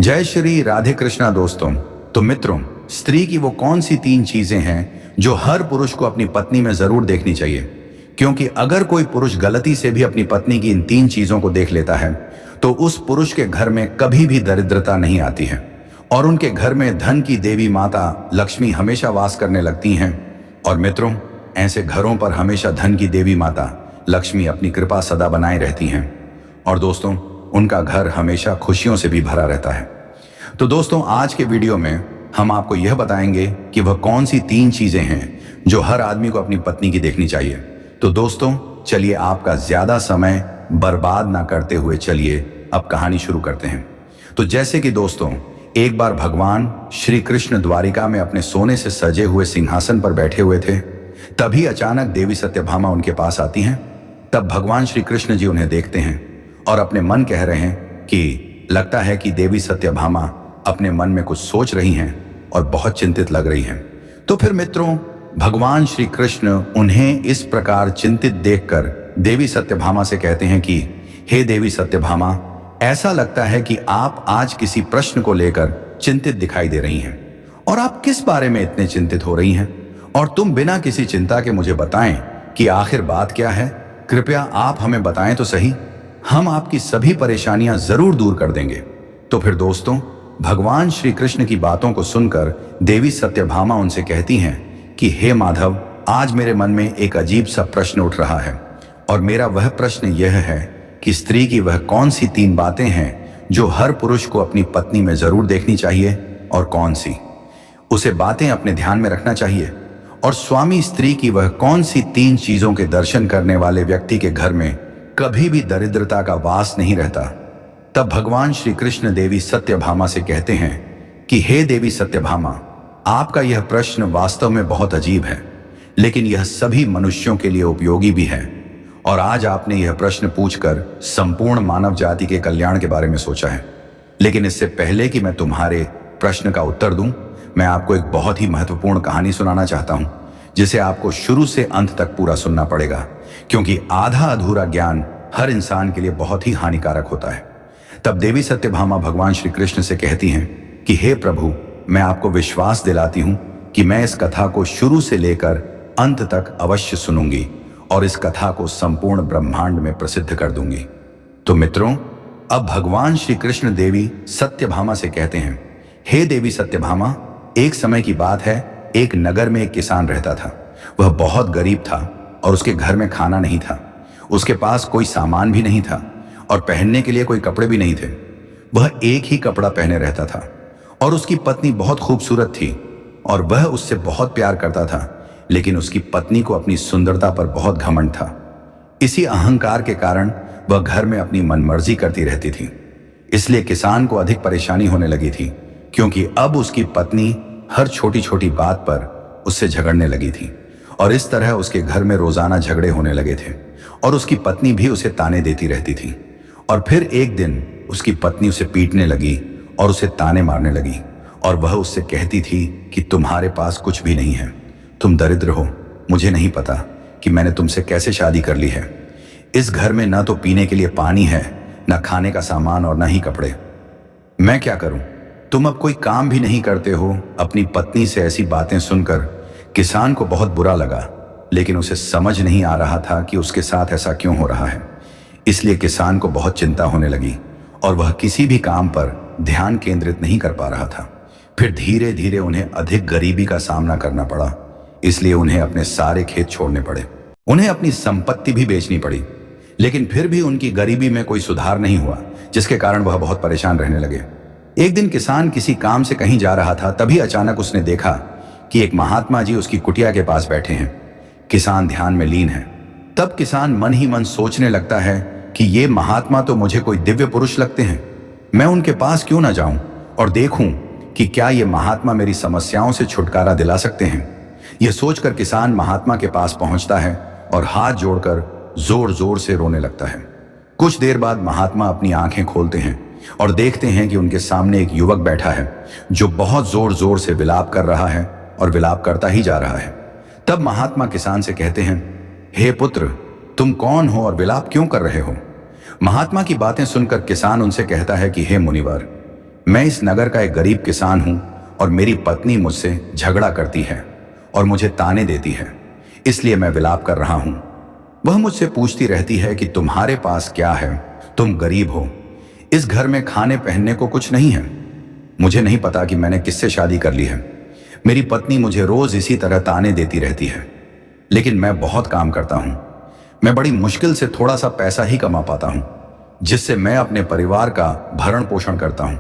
जय श्री राधे कृष्णा दोस्तों। तो मित्रों, स्त्री की वो कौन सी 3 चीजें हैं जो हर पुरुष को अपनी पत्नी में जरूर देखनी चाहिए? क्योंकि अगर कोई पुरुष गलती से भी अपनी पत्नी की इन 3 चीजों को देख लेता है तो उस पुरुष के घर में कभी भी दरिद्रता नहीं आती है और उनके घर में धन की देवी माता लक्ष्मी हमेशा वास करने लगती हैं। और मित्रों, ऐसे घरों पर हमेशा धन की देवी माता लक्ष्मी अपनी कृपा सदा बनाए रहती हैं और दोस्तों, उनका घर हमेशा खुशियों से भी भरा रहता है। तो दोस्तों, आज के वीडियो में हम आपको यह बताएंगे कि वह कौन सी 3 चीजें हैं जो हर आदमी को अपनी पत्नी की देखनी चाहिए। तो दोस्तों, चलिए आपका ज्यादा समय बर्बाद ना करते हुए चलिए अब कहानी शुरू करते हैं। तो जैसे कि दोस्तों, एक बार भगवान श्री कृष्ण द्वारिका में अपने सोने से सजे हुए सिंहासन पर बैठे हुए थे। तभी अचानक देवी सत्यभामा उनके पास आती हैं। तब भगवान श्री कृष्ण जी उन्हें देखते हैं और अपने मन कह रहे हैं कि लगता है कि देवी सत्यभामा अपने मन में कुछ सोच रही हैं और बहुत चिंतित लग रही हैं। तो फिर मित्रों, भगवान श्री कृष्ण उन्हें इस प्रकार चिंतित देखकर देवी सत्यभामा से कहते हैं कि हे देवी सत्यभामा, ऐसा लगता है कि आप आज किसी प्रश्न को लेकर चिंतित दिखाई दे रही हैं। और आप किस बारे में इतने चिंतित हो रही हैं? और तुम बिना किसी चिंता के मुझे बताएं कि आखिर बात क्या है। कृपया आप हमें बताएं तो सही, हम आपकी सभी परेशानियां जरूर दूर कर देंगे। तो फिर दोस्तों, भगवान श्री कृष्ण की बातों को सुनकर देवी सत्यभामा उनसे कहती हैं कि हे माधव, आज मेरे मन में एक अजीब सा प्रश्न उठ रहा है और मेरा वह प्रश्न यह है कि स्त्री की वह कौन सी 3 बातें हैं जो हर पुरुष को अपनी पत्नी में जरूर देखनी चाहिए और कौन सी उसे बातें अपने ध्यान में रखना चाहिए। और स्वामी स्त्री की वह कौन सी 3 चीजों के दर्शन करने वाले व्यक्ति के घर में कभी भी दरिद्रता का वास नहीं रहता। तब भगवान श्री कृष्ण देवी सत्यभामा से कहते हैं कि हे देवी सत्यभामा, आपका यह प्रश्न वास्तव में बहुत अजीब है, लेकिन यह सभी मनुष्यों के लिए उपयोगी भी है। और आज आपने यह प्रश्न पूछकर संपूर्ण मानव जाति के कल्याण के बारे में सोचा है। लेकिन इससे पहले कि मैं तुम्हारे प्रश्न का उत्तर दूं, मैं आपको एक बहुत ही महत्वपूर्ण कहानी सुनाना चाहता हूं, जिसे आपको शुरू से अंत तक पूरा सुनना पड़ेगा, क्योंकि आधा अधूरा ज्ञान हर इंसान के लिए बहुत ही हानिकारक होता है। तब देवी सत्यभामा भगवान श्री कृष्ण से कहती हैं कि हे प्रभु, मैं आपको विश्वास दिलाती हूं कि मैं इस कथा को शुरू से लेकर अंत तक अवश्य सुनूंगी और इस कथा को संपूर्ण ब्रह्मांड में प्रसिद्ध कर दूंगी। तो मित्रों, अब भगवान श्री कृष्ण देवी सत्यभामा से कहते हैं, हे देवी सत्यभामा, एक समय की बात है, एक नगर में एक किसान रहता था। वह बहुत गरीब था और उसके घर में खाना नहीं था। उसके पास कोई सामान भी नहीं था और पहनने के लिए कोई कपड़े भी नहीं थे। वह एक ही कपड़ा पहने रहता था और उसकी पत्नी बहुत खूबसूरत थी और वह उससे बहुत प्यार करता था। लेकिन उसकी पत्नी को अपनी सुंदरता पर बहुत घमंड था। इसी अहंकार के कारण वह घर में अपनी मनमर्जी करती रहती थी। इसलिए किसान को अधिक परेशानी होने लगी थी, क्योंकि अब उसकी पत्नी हर छोटी छोटी बात पर उससे झगड़ने लगी थी और इस तरह उसके घर में रोजाना झगड़े होने लगे थे और उसकी पत्नी भी उसे ताने देती रहती थी। और फिर एक दिन उसकी पत्नी उसे पीटने लगी और उसे ताने मारने लगी और वह उससे कहती थी कि तुम्हारे पास कुछ भी नहीं है, तुम दरिद्र हो। मुझे नहीं पता कि मैंने तुमसे कैसे शादी कर ली है। इस घर में न तो पीने के लिए पानी है, न खाने का सामान और न ही कपड़े। मैं क्या करूं? तुम अब कोई काम भी नहीं करते हो। अपनी पत्नी से ऐसी बातें सुनकर किसान को बहुत बुरा लगा, लेकिन उसे समझ नहीं आ रहा था कि उसके साथ ऐसा क्यों हो रहा है। इसलिए किसान को बहुत चिंता होने लगी और वह किसी भी काम पर ध्यान केंद्रित नहीं कर पा रहा था। फिर धीरे धीरे उन्हें अधिक गरीबी का सामना करना पड़ा। इसलिए उन्हें अपने सारे खेत छोड़ने पड़े, उन्हें अपनी संपत्ति भी बेचनी पड़ी। लेकिन फिर भी उनकी गरीबी में कोई सुधार नहीं हुआ, जिसके कारण वह बहुत परेशान रहने लगे। एक दिन किसान किसी काम से कहीं जा रहा था। तभी अचानक उसने देखा कि एक महात्मा जी उसकी कुटिया के पास बैठे हैं। किसान ध्यान में लीन है। तब किसान मन ही मन सोचने लगता है कि ये महात्मा तो मुझे कोई दिव्य पुरुष लगते हैं। मैं उनके पास क्यों ना जाऊं और देखूं कि क्या ये महात्मा मेरी समस्याओं से छुटकारा दिला सकते हैं। यह सोचकर किसान महात्मा के पास पहुंचता है और हाथ जोड़कर जोर जोर से रोने लगता है। कुछ देर बाद महात्मा अपनी आंखें खोलते हैं और देखते हैं कि उनके सामने एक युवक बैठा है जो बहुत जोर जोर से विलाप कर रहा है और विलाप करता ही जा रहा है। तब महात्मा किसान से कहते हैं, हे पुत्र, तुम कौन हो और विलाप क्यों कर रहे हो? महात्मा की बातें सुनकर किसान उनसे कहता है कि हे मुनिवर, मैं इस नगर का एक गरीब किसान हूं और मेरी पत्नी मुझसे झगड़ा करती है और मुझे ताने देती है, इसलिए मैं विलाप कर रहा हूं। वह मुझसे पूछती रहती है कि तुम्हारे पास क्या है, तुम गरीब हो, इस घर में खाने पहनने को कुछ नहीं है। मुझे नहीं पता कि मैंने किससे शादी कर ली है। मेरी पत्नी मुझे रोज इसी तरह ताने देती रहती है, लेकिन मैं बहुत काम करता हूं। मैं बड़ी मुश्किल से थोड़ा सा पैसा ही कमा पाता हूं, जिससे मैं अपने परिवार का भरण पोषण करता हूं।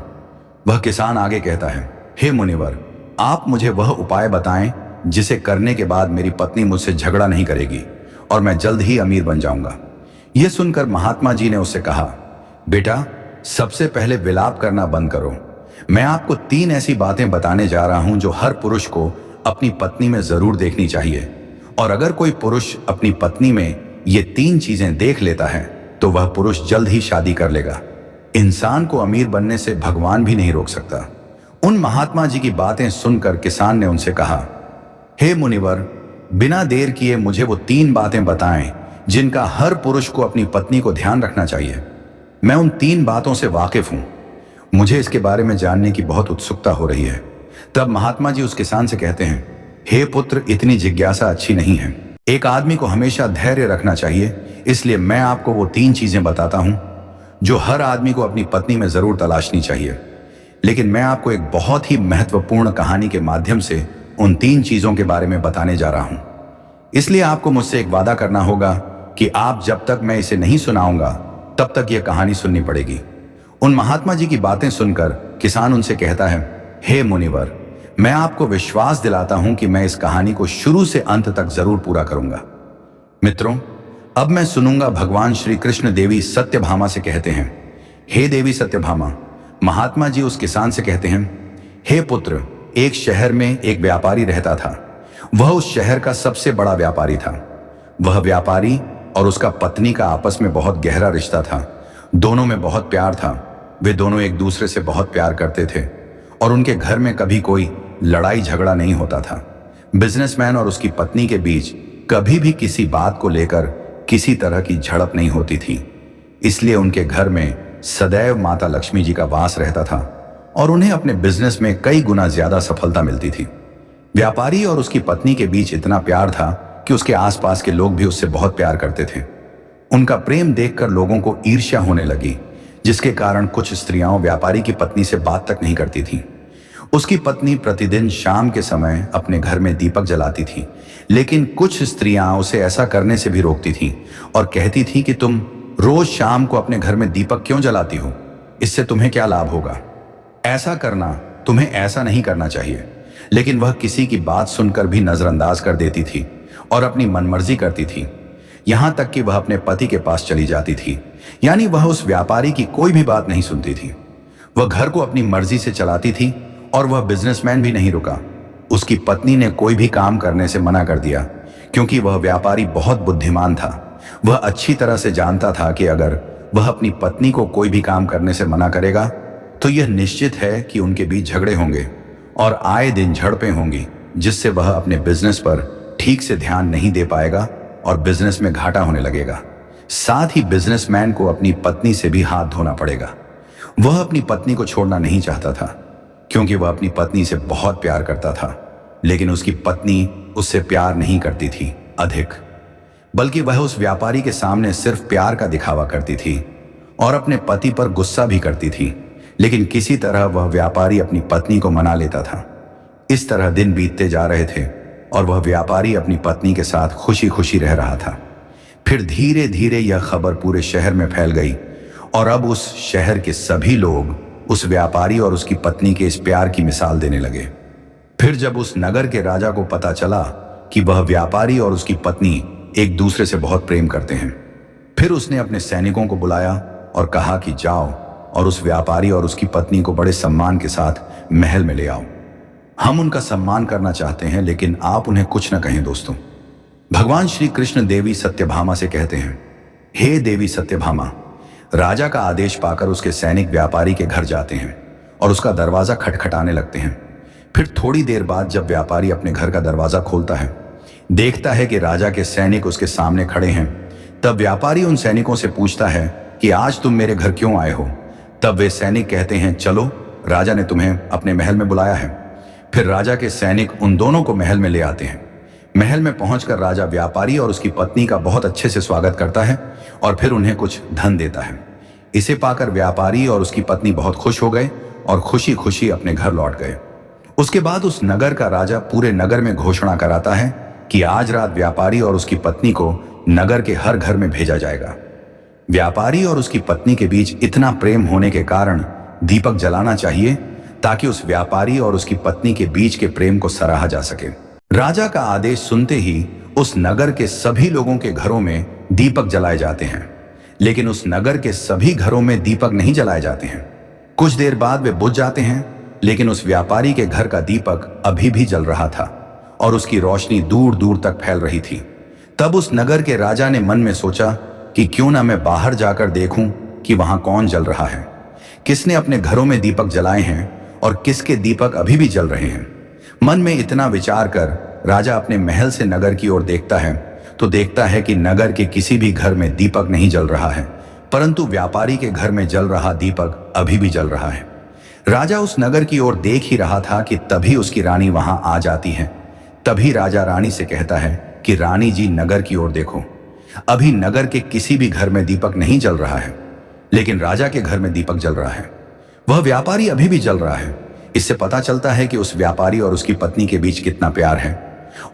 वह किसान आगे कहता है, हे मुनिवर, आप मुझे वह उपाय बताएं जिसे करने के बाद मेरी पत्नी मुझसे झगड़ा नहीं करेगी और मैं जल्द ही अमीर बन जाऊंगा। यह सुनकर महात्मा जी ने उससे कहा, बेटा, सबसे पहले विलाप करना बंद करो। मैं आपको 3 ऐसी बातें बताने जा रहा हूं जो हर पुरुष को अपनी पत्नी में जरूर देखनी चाहिए, और अगर कोई पुरुष अपनी पत्नी में ये 3 चीजें देख लेता है तो वह पुरुष जल्द ही शादी कर लेगा। इंसान को अमीर बनने से भगवान भी नहीं रोक सकता। उन महात्मा जी की बातें सुनकर किसान ने उनसे कहा, हे मुनिवर, बिना देर किए मुझे वो 3 बातें बताएं जिनका हर पुरुष को अपनी पत्नी को ध्यान रखना चाहिए। मैं उन 3 बातों से वाकिफ हूं। मुझे इसके बारे में जानने की बहुत उत्सुकता हो रही है। तब महात्मा जी उस किसान से कहते हैं, हे पुत्र, इतनी जिज्ञासा अच्छी नहीं है। एक आदमी को हमेशा धैर्य रखना चाहिए, इसलिए मैं आपको वो 3 चीजें बताता हूं जो हर आदमी को अपनी पत्नी में जरूर तलाशनी चाहिए। लेकिन मैं आपको एक बहुत ही महत्वपूर्ण कहानी के माध्यम से उन 3 चीजों के बारे में बताने जा रहा हूं। इसलिए आपको मुझसे एक वादा करना होगा कि आप जब तक मैं इसे नहीं सुनाऊंगा तब तक यह कहानी सुननी पड़ेगी। उन महात्मा जी की बातें सुनकर किसान उनसे कहता है, हे मुनिवर, मैं आपको विश्वास दिलाता हूं कि मैं इस कहानी को शुरू से अंत तक जरूर पूरा करूंगा। मित्रों, अब मैं सुनूंगा भगवान श्री कृष्ण देवी सत्यभामा से कहते हैं, हे देवी सत्यभामा। महात्मा जी उस किसान से कहते हैं, हे पुत्र, एक शहर में एक व्यापारी रहता था। वह उस शहर का सबसे बड़ा व्यापारी था। वह व्यापारी और उसका पत्नी का आपस में बहुत गहरा रिश्ता था। दोनों में बहुत प्यार था। वे दोनों एक दूसरे से बहुत प्यार करते थे और उनके घर में कभी कोई लड़ाई झगड़ा नहीं होता था। बिजनेसमैन और उसकी पत्नी के बीच कभी भी किसी बात को लेकर किसी तरह की झड़प नहीं होती थी। इसलिए उनके घर में सदैव माता लक्ष्मी जी का वास रहता था और उन्हें अपने बिजनेस में कई गुना ज्यादा सफलता मिलती थी। व्यापारी और उसकी पत्नी के बीच इतना प्यार था कि उसके आसपास के लोग भी उससे बहुत प्यार करते थे। उनका प्रेम देखकर लोगों को ईर्ष्या होने लगी, जिसके कारण कुछ स्त्रियां व्यापारी की पत्नी से बात तक नहीं करती थीं। उसकी पत्नी प्रतिदिन शाम के समय अपने घर में दीपक जलाती थी, लेकिन कुछ स्त्रियां उसे ऐसा करने से भी रोकती थीं और कहती थीं कि तुम रोज शाम को अपने घर में दीपक क्यों जलाती हो? इससे तुम्हें क्या लाभ होगा? ऐसा करना तुम्हें ऐसा नहीं करना चाहिए। लेकिन वह किसी की बात सुनकर भी नजरअंदाज कर देती थी और अपनी मनमर्जी करती थी। यहां तक कि वह अपने पति के पास चली जाती थी, यानी वह उस व्यापारी की कोई भी बात नहीं सुनती थी। वह घर को अपनी मर्जी से चलाती थी और वह बिजनेसमैन भी नहीं रुका। उसकी पत्नी ने कोई भी काम करने से मना कर दिया, क्योंकि वह व्यापारी बहुत बुद्धिमान था। वह अच्छी तरह से जानता था कि अगर वह अपनी पत्नी को कोई भी काम करने से मना करेगा तो यह निश्चित है कि उनके बीच झगड़े होंगे और आए दिन झड़पें होंगी, जिससे वह अपने बिजनेस पर ठीक से ध्यान नहीं दे पाएगा और बिजनेस में घाटा होने लगेगा। साथ ही बिजनेसमैन को अपनी पत्नी से भी हाथ धोना पड़ेगा। वह अपनी पत्नी को छोड़ना नहीं चाहता था, क्योंकि वह अपनी पत्नी से बहुत प्यार करता था। लेकिन उसकी पत्नी उससे प्यार नहीं करती थी अधिक, बल्कि वह उस व्यापारी के सामने सिर्फ प्यार का दिखावा करती थी और अपने पति पर गुस्सा भी करती थी। लेकिन किसी तरह वह व्यापारी अपनी पत्नी को मना लेता था। इस तरह दिन बीतते जा रहे थे और वह व्यापारी अपनी पत्नी के साथ खुशी खुशी रह रहा था। फिर धीरे धीरे यह खबर पूरे शहर में फैल गई और अब उस शहर के सभी लोग उस व्यापारी और उसकी पत्नी के इस प्यार की मिसाल देने लगे। फिर जब उस नगर के राजा को पता चला कि वह व्यापारी और उसकी पत्नी एक दूसरे से बहुत प्रेम करते हैं, फिर उसने अपने सैनिकों को बुलाया और कहा कि जाओ और उस व्यापारी और उसकी पत्नी को बड़े सम्मान के साथ महल में ले आओ। हम उनका सम्मान करना चाहते हैं, लेकिन आप उन्हें कुछ न कहें। दोस्तों, भगवान श्री कृष्ण देवी सत्यभामा से कहते हैं, हे देवी सत्यभामा। राजा का आदेश पाकर उसके सैनिक व्यापारी के घर जाते हैं और उसका दरवाजा खटखटाने लगते हैं। फिर थोड़ी देर बाद जब व्यापारी अपने घर का दरवाजा खोलता है, देखता है कि राजा के सैनिक उसके सामने खड़े हैं। तब व्यापारी उन सैनिकों से पूछता है कि आज तुम मेरे घर क्यों आए हो? तब वे सैनिक कहते हैं, चलो राजा ने तुम्हें अपने महल में बुलाया है। फिर राजा के सैनिक उन दोनों को महल में ले आते हैं। महल में पहुंचकर राजा व्यापारी और उसकी पत्नी का बहुत अच्छे से स्वागत करता है और फिर उन्हें कुछ धन देता है। इसे पाकर व्यापारी और उसकी पत्नी बहुत खुश हो गए और खुशी खुशी अपने घर लौट गए। उसके बाद उस नगर का राजा पूरे नगर में घोषणा कराता है कि आज रात व्यापारी और उसकी पत्नी को नगर के हर घर में भेजा जाएगा। व्यापारी और उसकी पत्नी के बीच इतना प्रेम होने के कारण दीपक जलाना चाहिए ताकि उस व्यापारी और उसकी पत्नी के बीच के प्रेम को सराहा जा सके। राजा का आदेश सुनते ही उस नगर के सभी लोगों के घरों में दीपक जलाए जाते हैं, लेकिन उस नगर के सभी घरों में दीपक नहीं जलाए जाते हैं। कुछ देर बाद वे बुझ जाते हैं, लेकिन उस व्यापारी के घर का दीपक अभी भी जल रहा था और उसकी रोशनी दूर दूर तक फैल रही थी। तब उस नगर के राजा ने मन में सोचा कि क्यों ना मैं बाहर जाकर देखूं कि वहां कौन जल रहा है, किसने अपने घरों में दीपक जलाए हैं और किसके दीपक अभी भी जल रहे हैं। मन में इतना विचार कर राजा अपने महल से नगर की ओर देखता है तो देखता है कि नगर के किसी भी घर में दीपक नहीं जल रहा है, परंतु व्यापारी के घर में जल रहा दीपक अभी भी जल रहा है। राजा उस नगर की ओर देख ही रहा था कि तभी उसकी रानी वहां आ जाती है। तभी राजा रानी से कहता है कि रानी जी, नगर की ओर देखो, अभी नगर के किसी भी घर में दीपक नहीं जल रहा है, लेकिन राजा के घर में दीपक जल रहा है। वह व्यापारी अभी भी जल रहा है। इससे पता चलता है कि उस व्यापारी और उसकी पत्नी के बीच कितना प्यार है,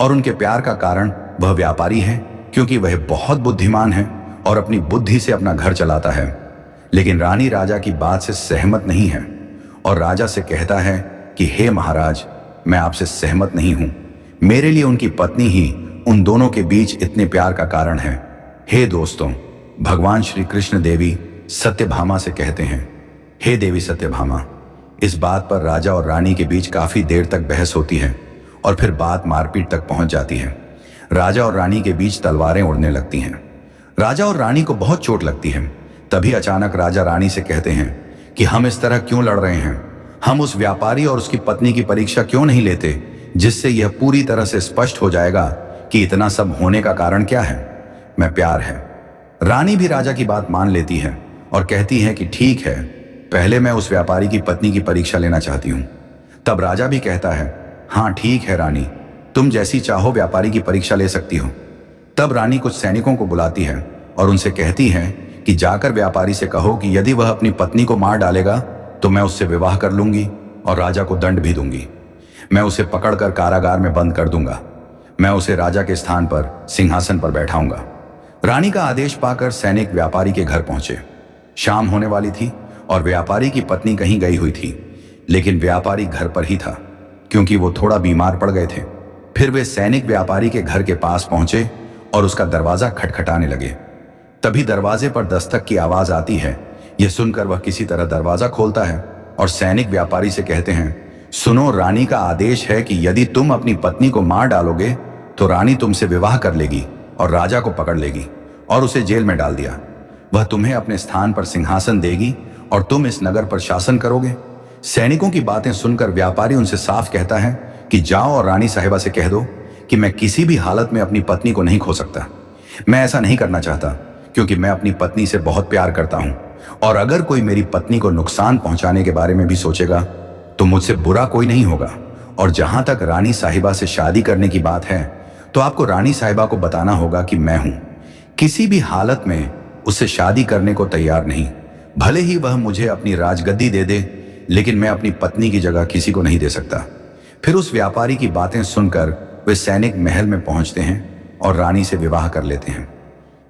और उनके प्यार का कारण वह व्यापारी है क्योंकि वह बहुत बुद्धिमान है और अपनी बुद्धि से अपना घर चलाता है। लेकिन रानी राजा की बात से सहमत नहीं है और राजा से कहता है कि हे महाराज, मैं आपसे सहमत नहीं हूं। मेरे लिए उनकी पत्नी ही उन दोनों के बीच इतने प्यार का कारण है। हे दोस्तों, भगवान श्री कृष्ण देवी सत्यभामा से कहते हैं, हे देवी सत्यभामा। इस बात पर राजा और रानी के बीच काफी देर तक बहस होती है और फिर बात मारपीट तक पहुंच जाती है। राजा और रानी के बीच तलवारें उड़ने लगती हैं। राजा और रानी को बहुत चोट लगती है। तभी अचानक राजा रानी से कहते हैं कि हम इस तरह क्यों लड़ रहे हैं, हम उस व्यापारी और उसकी पत्नी की परीक्षा क्यों नहीं लेते, जिससे यह पूरी तरह से स्पष्ट हो जाएगा कि इतना सब होने का कारण क्या है। मैं प्यार है। रानी भी राजा की बात मान लेती है और कहती है कि ठीक है, पहले मैं उस व्यापारी की पत्नी की परीक्षा लेना चाहती हूं। तब राजा भी कहता है, हाँ ठीक है रानी, तुम जैसी चाहो व्यापारी की परीक्षा ले सकती हो। तब रानी कुछ सैनिकों को बुलाती है और उनसे कहती है कि जाकर व्यापारी से कहो कि यदि वह अपनी पत्नी को मार डालेगा तो मैं उससे विवाह कर लूंगी और राजा को दंड भी दूंगी। मैं उसे पकड़कर कारागार में बंद कर दूंगा। मैं उसे राजा के स्थान पर सिंहासन पर बैठाऊंगा। रानी का आदेश पाकर सैनिक व्यापारी के घर पहुंचे। शाम होने वाली थी और व्यापारी की पत्नी कहीं गई हुई थी, लेकिन व्यापारी घर पर ही था क्योंकि वो थोड़ा बीमार पड़ गए थे। फिर वे सैनिक व्यापारी के घर के पास पहुंचे और उसका दरवाजा खटखटाने लगे। तभी दरवाजे पर दस्तक की आवाज आती है। यह सुनकर वह किसी तरह दरवाजा खोलता है और सैनिक व्यापारी से कहते हैं, सुनो, रानी का आदेश है कि यदि तुम अपनी पत्नी को मार डालोगे तो रानी तुमसे विवाह कर लेगी और राजा को पकड़ लेगी और उसे जेल में डाल दिया। वह तुम्हें अपने स्थान पर सिंहासन देगी और तुम इस नगर पर शासन करोगे। सैनिकों की बातें सुनकर व्यापारी उनसे साफ कहता है कि जाओ और रानी साहिबा से कह दो कि मैं किसी भी हालत में अपनी पत्नी को नहीं खो सकता। मैं ऐसा नहीं करना चाहता क्योंकि मैं अपनी पत्नी से बहुत प्यार करता हूं, और अगर कोई मेरी पत्नी को नुकसान पहुंचाने के बारे में भी सोचेगा तो मुझसे बुरा कोई नहीं होगा। और जहां तक रानी साहिबा से शादी करने की बात है तो आपको रानी साहिबा को बताना होगा कि मैं हूं किसी भी हालत में उससे शादी करने को तैयार नहीं। भले ही वह मुझे अपनी राजगद्दी दे दे, लेकिन मैं अपनी पत्नी की जगह किसी को नहीं दे सकता। फिर उस व्यापारी की बातें सुनकर वे सैनिक महल में पहुंचते हैं और रानी से विवाह कर लेते हैं।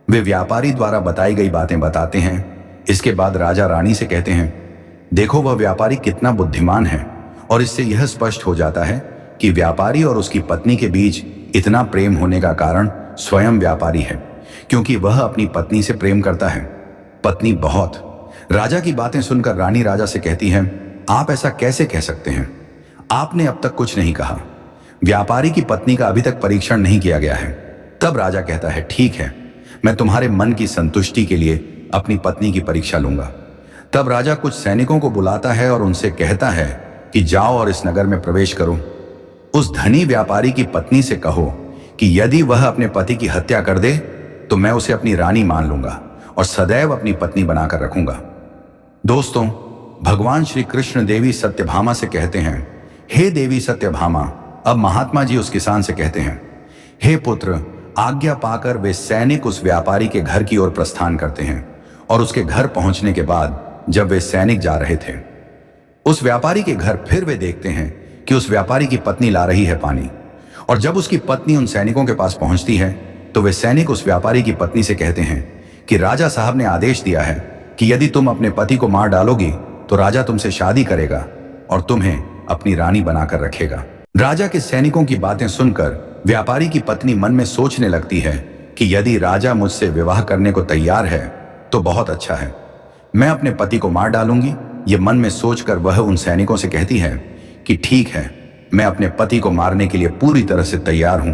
वे व्यापारी द्वारा बताई गई बातें बताते हैं। इसके बाद राजा रानी से कहते हैं, देखो वह व्यापारी कितना बुद्धिमान है, और इससे यह स्पष्ट हो जाता है कि व्यापारी और उसकी पत्नी के बीच इतना प्रेम होने का कारण स्वयं व्यापारी है, क्योंकि वह अपनी पत्नी से प्रेम करता है। पत्नी बहुत। राजा की बातें सुनकर रानी राजा से कहती है, आप ऐसा कैसे कह सकते हैं? आपने अब तक कुछ नहीं कहा। व्यापारी की पत्नी का अभी तक परीक्षण नहीं किया गया है। तब राजा कहता है, ठीक है, मैं तुम्हारे मन की संतुष्टि के लिए अपनी पत्नी की परीक्षा लूंगा। तब राजा कुछ सैनिकों को बुलाता है और उनसे कहता है कि जाओ और इस नगर में प्रवेश करो। उस धनी व्यापारी की पत्नी से कहो कि यदि वह अपने पति की हत्या कर दे तो मैं उसे अपनी रानी मान लूंगा और सदैव अपनी पत्नी बनाकर रखूंगा। दोस्तों, भगवान श्री कृष्ण देवी सत्यभामा से कहते हैं, हे देवी सत्यभामा। अब महात्मा जी उस किसान से कहते हैं, हे पुत्र, आज्ञा पाकर वे सैनिक उस व्यापारी के घर की ओर प्रस्थान करते हैं और उसके घर पहुंचने के बाद जब वे सैनिक जा रहे थे उस व्यापारी के घर, फिर वे देखते हैं कि उस व्यापारी की पत्नी ला रही है पानी। और जब उसकी पत्नी उन सैनिकों के पास पहुंचती है तो वे सैनिक उस व्यापारी की पत्नी से कहते हैं कि राजा साहब ने आदेश दिया है कि यदि तुम अपने पति को मार डालोगी तो राजा तुमसे शादी करेगा और तुम्हें अपनी रानी बनाकर रखेगा। राजा के सैनिकों की बातें सुनकर व्यापारी की पत्नी मन में सोचने लगती है कि यदि राजा मुझसे विवाह करने को तैयार है तो बहुत अच्छा है, मैं अपने पति को मार डालूंगी। ये मन में सोचकर वह उन सैनिकों से कहती है कि ठीक है, मैं अपने पति को मारने के लिए पूरी तरह से तैयार हूं।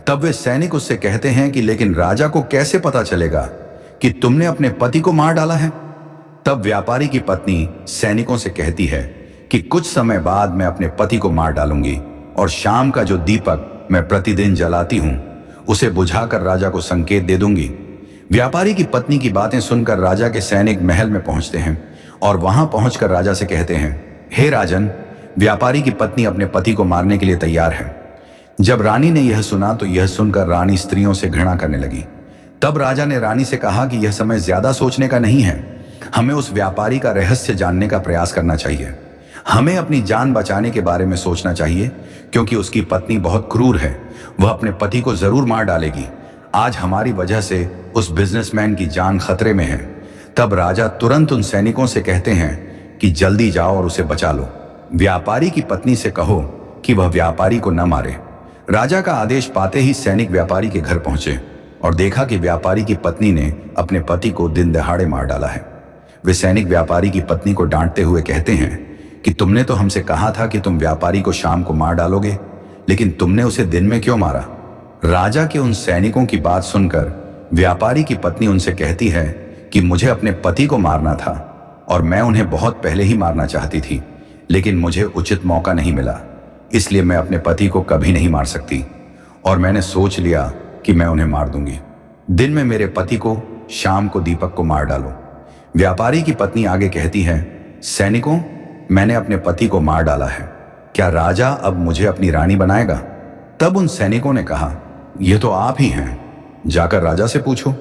तब वे सैनिक उससे कहते हैं कि लेकिन राजा को कैसे पता चलेगा कि तुमने अपने पति को मार डाला है? तब व्यापारी की पत्नी सैनिकों से कहती है कि कुछ समय बाद मैं अपने पति को मार डालूंगी और शाम का जो दीपक मैं प्रतिदिन जलाती हूं उसे बुझाकर राजा को संकेत दे दूंगी। व्यापारी की पत्नी की बातें सुनकर राजा के सैनिक महल में पहुंचते हैं और वहां पहुंचकर राजा से कहते हैं, हे राजन, व्यापारी की पत्नी अपने पति को मारने के लिए तैयार है। जब रानी ने यह सुना तो यह सुनकर रानी स्त्रियों से घृणा करने लगी। तब राजा ने रानी से कहा कि यह समय ज्यादा सोचने का नहीं है, हमें उस व्यापारी का रहस्य जानने का प्रयास करना चाहिए। हमें अपनी जान बचाने के बारे में सोचना चाहिए क्योंकि उसकी पत्नी बहुत क्रूर है, वह अपने पति को जरूर मार डालेगी। आज हमारी वजह से उस बिजनेसमैन की जान खतरे में है। तब राजा तुरंत उन सैनिकों से कहते हैं कि जल्दी जाओ और उसे बचा लो। व्यापारी की पत्नी से कहो कि वह व्यापारी को न मारे। राजा का आदेश पाते ही सैनिक व्यापारी के घर पहुंचे और देखा कि व्यापारी की पत्नी ने अपने पति को दिन दहाड़े मार डाला है। वे सैनिक व्यापारी की पत्नी को डांटते हुए कहते हैं कि तुमने तो हमसे कहा था कि तुम व्यापारी को शाम को मार डालोगे, लेकिन तुमने उसे दिन में क्यों मारा? राजा के उन सैनिकों की बात सुनकर व्यापारी की पत्नी उनसे कहती है कि मुझे अपने पति को मारना था और मैं उन्हें बहुत पहले ही मारना चाहती थी, लेकिन मुझे उचित मौका नहीं मिला, इसलिए मैं अपने पति को कभी नहीं मार सकती और मैंने सोच लिया कि मैं उन्हें मार दूंगी। दिन में मेरे पति को, शाम को दीपक को मार डालो। व्यापारी की पत्नी आगे कहती है, सैनिकों, मैंने अपने पति को मार डाला है, क्या राजा अब मुझे अपनी रानी बनाएगा? तब उन सैनिकों ने कहा, यह तो आप ही हैं, जाकर राजा से पूछो।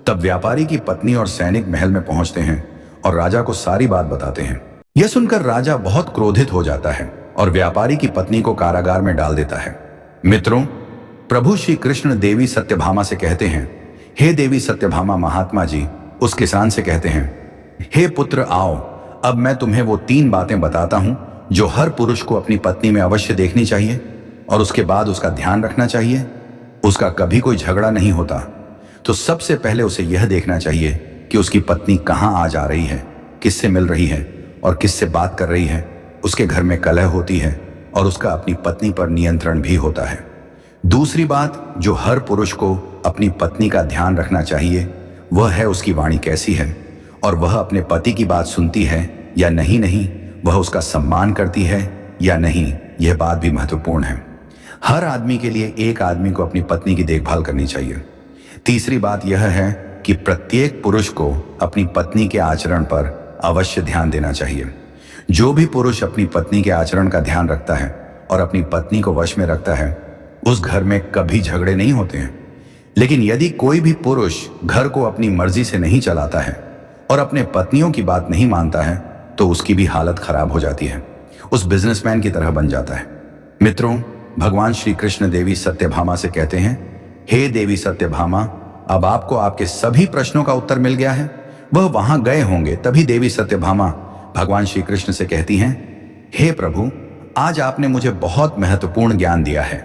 तब व्यापारी की पत्नी और सैनिक महल में पहुंचते हैं और राजा को सारी बात बताते हैं। यह सुनकर राजा बहुत क्रोधित हो जाता है और व्यापारी की पत्नी को कारागार में डाल देता है। मित्रों, प्रभु श्री कृष्ण देवी सत्यभामा से कहते हैं, हे देवी सत्यभामा। महात्मा जी उस किसान से कहते हैं, हे पुत्र, आओ, अब मैं तुम्हें वो 3 बातें बताता हूं जो हर पुरुष को अपनी पत्नी में अवश्य देखनी चाहिए और उसके बाद उसका ध्यान रखना चाहिए। उसका कभी कोई झगड़ा नहीं होता। तो सबसे पहले उसे यह देखना चाहिए कि उसकी पत्नी कहाँ आ जा रही है, किससे मिल रही है और किससे बात कर रही है। उसके घर में कलह होती है और उसका अपनी पत्नी पर नियंत्रण भी होता है। दूसरी बात जो हर पुरुष को अपनी पत्नी का ध्यान रखना चाहिए वह है उसकी वाणी कैसी है और वह अपने पति की बात सुनती है या नहीं, वह उसका सम्मान करती है या नहीं, यह बात भी महत्वपूर्ण है। हर आदमी के लिए एक आदमी को अपनी पत्नी की देखभाल करनी चाहिए। तीसरी बात यह है कि प्रत्येक पुरुष को अपनी पत्नी के आचरण पर अवश्य ध्यान देना चाहिए। जो भी पुरुष अपनी पत्नी के आचरण का ध्यान रखता है और अपनी पत्नी को वश में रखता है, उस घर में कभी झगड़े नहीं होते हैं। लेकिन यदि कोई भी पुरुष घर को अपनी मर्जी से नहीं चलाता है और अपने पत्नियों की बात नहीं मानता है तो उसकी भी हालत खराब हो जाती है, उस बिजनेसमैन की तरह बन जाता है। मित्रों, भगवान श्री कृष्ण देवी सत्यभामा से कहते हैं, हे देवी सत्यभामा, अब आपको आपके सभी प्रश्नों का उत्तर मिल गया है। वह वहां गए होंगे। तभी देवी सत्यभामा भगवान श्री कृष्ण से कहती हैं, हे प्रभु, आज आपने मुझे बहुत महत्वपूर्ण ज्ञान दिया है।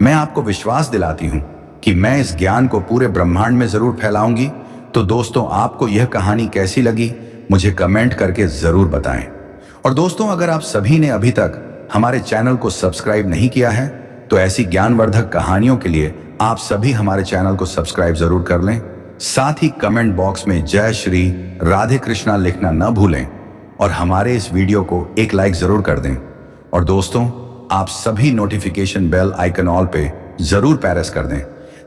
मैं आपको विश्वास दिलाती हूं कि मैं इस ज्ञान को पूरे ब्रह्मांड में जरूर फैलाऊंगी। तो दोस्तों, आपको यह कहानी कैसी लगी मुझे कमेंट करके जरूर बताएं। और दोस्तों, अगर आप सभी ने अभी तक हमारे चैनल को सब्सक्राइब नहीं किया है तो ऐसी ज्ञानवर्धक कहानियों के लिए आप सभी हमारे चैनल को सब्सक्राइब जरूर कर लें। साथ ही कमेंट बॉक्स में जय श्री राधे कृष्णा लिखना न भूलें और हमारे इस वीडियो को एक लाइक जरूर कर दें। और दोस्तों, आप सभी नोटिफिकेशन बेल आइकन ऑल पे जरूर प्रेस कर दें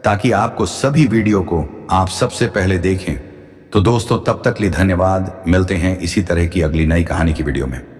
ताकि आपको सभी वीडियो को आप सबसे पहले देखें। तो दोस्तों तब तक लिए धन्यवाद। मिलते हैं इसी तरह की अगली नई कहानी की वीडियो में।